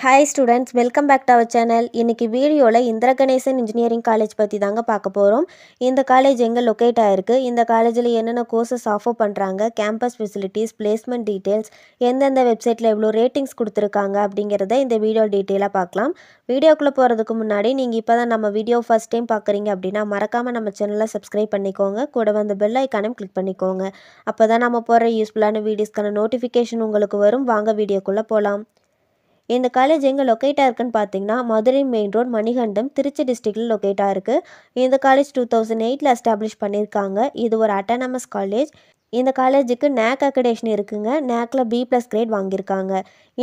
Hi students, welcome back to our channel. இன்னைக்கு வீடியோல Indira Ganesan engineering college பற்றி தாங்க பார்க்க போகிறோம். இந்த காலேஜ் எங்கே லொக்கேட் ஆயிருக்கு, இந்த காலேஜில் என்னென்ன கோர்சஸ் ஆஃபர் பண்ணுறாங்க, கேம்பஸ் ஃபெசிலிட்டிஸ், பிளேஸ்மெண்ட் டீட்டெயில்ஸ், எந்தெந்த வெப்சைட்டில் எவ்வளோ ரேட்டிங்ஸ் கொடுத்துருக்காங்க அப்படிங்கிறத இந்த வீடியோ டீட்டெயிலாக பார்க்கலாம். வீடியோக்குள்ளே போகிறதுக்கு முன்னாடி நீங்கள் இப்போ தான் நம்ம வீடியோ ஃபஸ்ட் டைம் பார்க்குறீங்க அப்படின்னா மறக்காமல் நம்ம சேனலை சப்ஸ்கிரைப் பண்ணிக்கோங்க. கூட வந்து பெல் ஐக்கானையும் கிளிக் பண்ணிக்கோங்க. அப்போ தான் நம்ம போகிற யூஸ்ஃபுல்லான வீடியோஸ்க்கான நோட்டிஃபிகேஷன் உங்களுக்கு வரும். வாங்க வீடியோக்குள்ளே போகலாம். இந்த காலேஜ் எங்கே லொக்கேட்டாக இருக்குன்னு பார்த்தீங்கன்னா மதுரை மெயின் ரோட் மணிகண்டம் திருச்சி டிஸ்ட்ரிக்டில் லொக்கேட்டாக இருக்குது. இந்த காலேஜ் 2008 எஸ்டாப்ளிஷ் பண்ணியிருக்காங்க. இது ஒரு அட்டானமஸ் காலேஜ். இந்த காலேஜுக்கு நேக் அக்ரெடிடேஷன் இருக்குங்க. நேக்கில் B+ கிரேட் வாங்கியிருக்காங்க.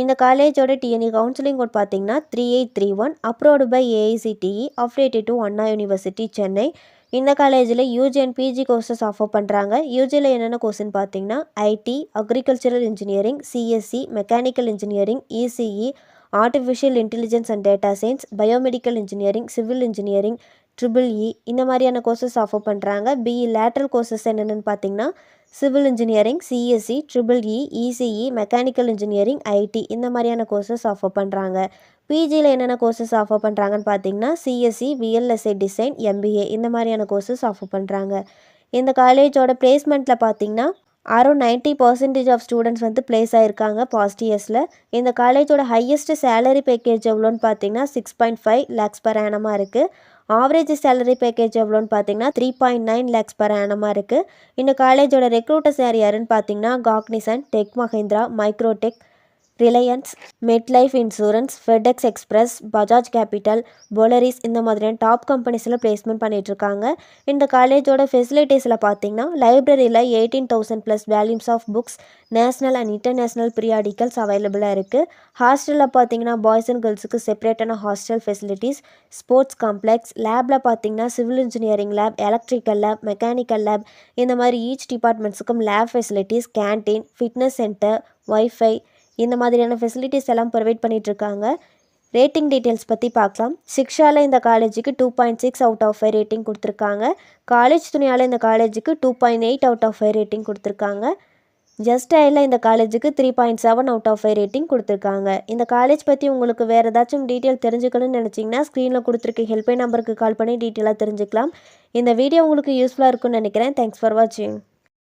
இந்த காலேஜோட டிஎன்இ கவுன்சிலிங் கோட் பார்த்தீங்கன்னா 3831, approved by AICTE, affiliated to Anna University Chennai. இந்த காலேஜில் UG and PG courses offer பண்ணுறாங்க. யூஜியில் என்னென்ன கோர்ஸ்னு பார்த்தீங்கன்னா IT, agricultural engineering, CSC, mechanical engineering, ECE, artificial intelligence and data science, biomedical engineering, civil engineering, EEE இந்த மாதிரியான கோர்சஸ் ஆஃபர் பண்ணுறாங்க. பிஇ லேட்ரல் கோர்சஸ் என்னென்னு பார்த்தீங்கன்னா civil engineering, CSC, EEE, ECE, mechanical engineering, IT இந்த மாதிரியான கோர்சஸ் ஆஃபர் பண்ணுறாங்க. பிஜியில் என்னென்ன courses offer பண்ணுறாங்கன்னு பார்த்தீங்கன்னா சிஎஸ்சி, VLSI டிசைன், MBA இந்த மாதிரியான கோர்சஸ் ஆஃபர் பண்ணுறாங்க. இந்த காலேஜோட பிளேஸ்மெண்ட்டில் பார்த்தீங்கன்னா அரௌண்ட் 90% ஆஃப் ஸ்டூடெண்ட்ஸ் வந்து பிளேஸ் ஆகிருக்காங்க பாஸ்ட் இயர்ஸில். இந்த காலேஜோட ஹையஸ்ட் சேலரி பேக்கேஜ் எவ்வளோன்னு பார்த்தீங்கன்னா 6.5 lakhs per annum இருக்குது. ஆவரேஜ் சேலரி பேக்கேஜ் எவ்வளோன்னு பார்த்தீங்கன்னா 3.9 lakhs per annum இருக்குது. இந்த காலேஜோட ரெக்ரூட்டர்ஸ் யாருன்னு பார்த்தீங்கன்னா Cognizant, Tech Mahindra, Microtech, Reliance, MetLife insurance, FedEx express, Bajaj Capital, Polaris இந்த மாதிரியான டாப் கம்பெனிஸில் பிளேஸ்மெண்ட் பண்ணிகிட்ருக்காங்க. இந்த காலேஜோட ஃபெசிலிட்டிஸில் பார்த்தீங்கன்னா லைப்ரரியில் 18,000+ volumes of books, national and international periodicals அவைலபிளாக இருக்குது. ஹாஸ்டலில் பார்த்தீங்கன்னா பாய்ஸ் அண்ட் கேர்ள்ஸுக்கு செப்பரேட்டான ஹாஸ்டல் ஃபெசிலிட்டிஸ், ஸ்போர்ட்ஸ் காம்ப்ளெக்ஸ், லேபில் பார்த்தீங்கன்னா civil engineering lab, electrical lab, mechanical lab இந்த மாதிரி ஈச் டிபார்ட்மெண்ட்ஸுக்கும் lab facilities, canteen, fitness centre, wifi இந்த மாதிரியான ஃபெசிலிட்டிஸ் எல்லாம் ப்ரொவைட் பண்ணிகிட்ருக்காங்க. ரேட்டிங் டீட்டெயில்ஸ் பற்றி பார்க்கலாம். சிக்ஷாவில் இந்த காலேஜுக்கு 2.6 out of 5 ரேட்டிங் கொடுத்துருக்காங்க. காலேஜ் துணியால் இந்த காலேஜுக்கு 2.8 out of 5 ரேட்டிங் கொடுத்துருக்காங்க. ஜஸ்டைலில் இந்த காலேஜுக்கு 3.7 out of 5 ரேட்டிங் கொடுத்துருக்காங்க. இந்த காலேஜ் பற்றி உங்களுக்கு வேறு ஏதாச்சும் டீட்டெயில் தெரிஞ்சுக்கணும்னு நினச்சிங்கன்னா ஸ்க்ரீனில் கொடுத்துருக்க ஹெல்ப்லைன் நம்பருக்கு கால் பண்ணி டீட்டெயிலாக தெரிஞ்சுக்கலாம். இந்த வீடியோ உங்களுக்கு யூஸ்ஃபுல்லாக இருக்கும்னு நினைக்கிறேன். தேங்க்ஸ் ஃபார் வாட்சிங்.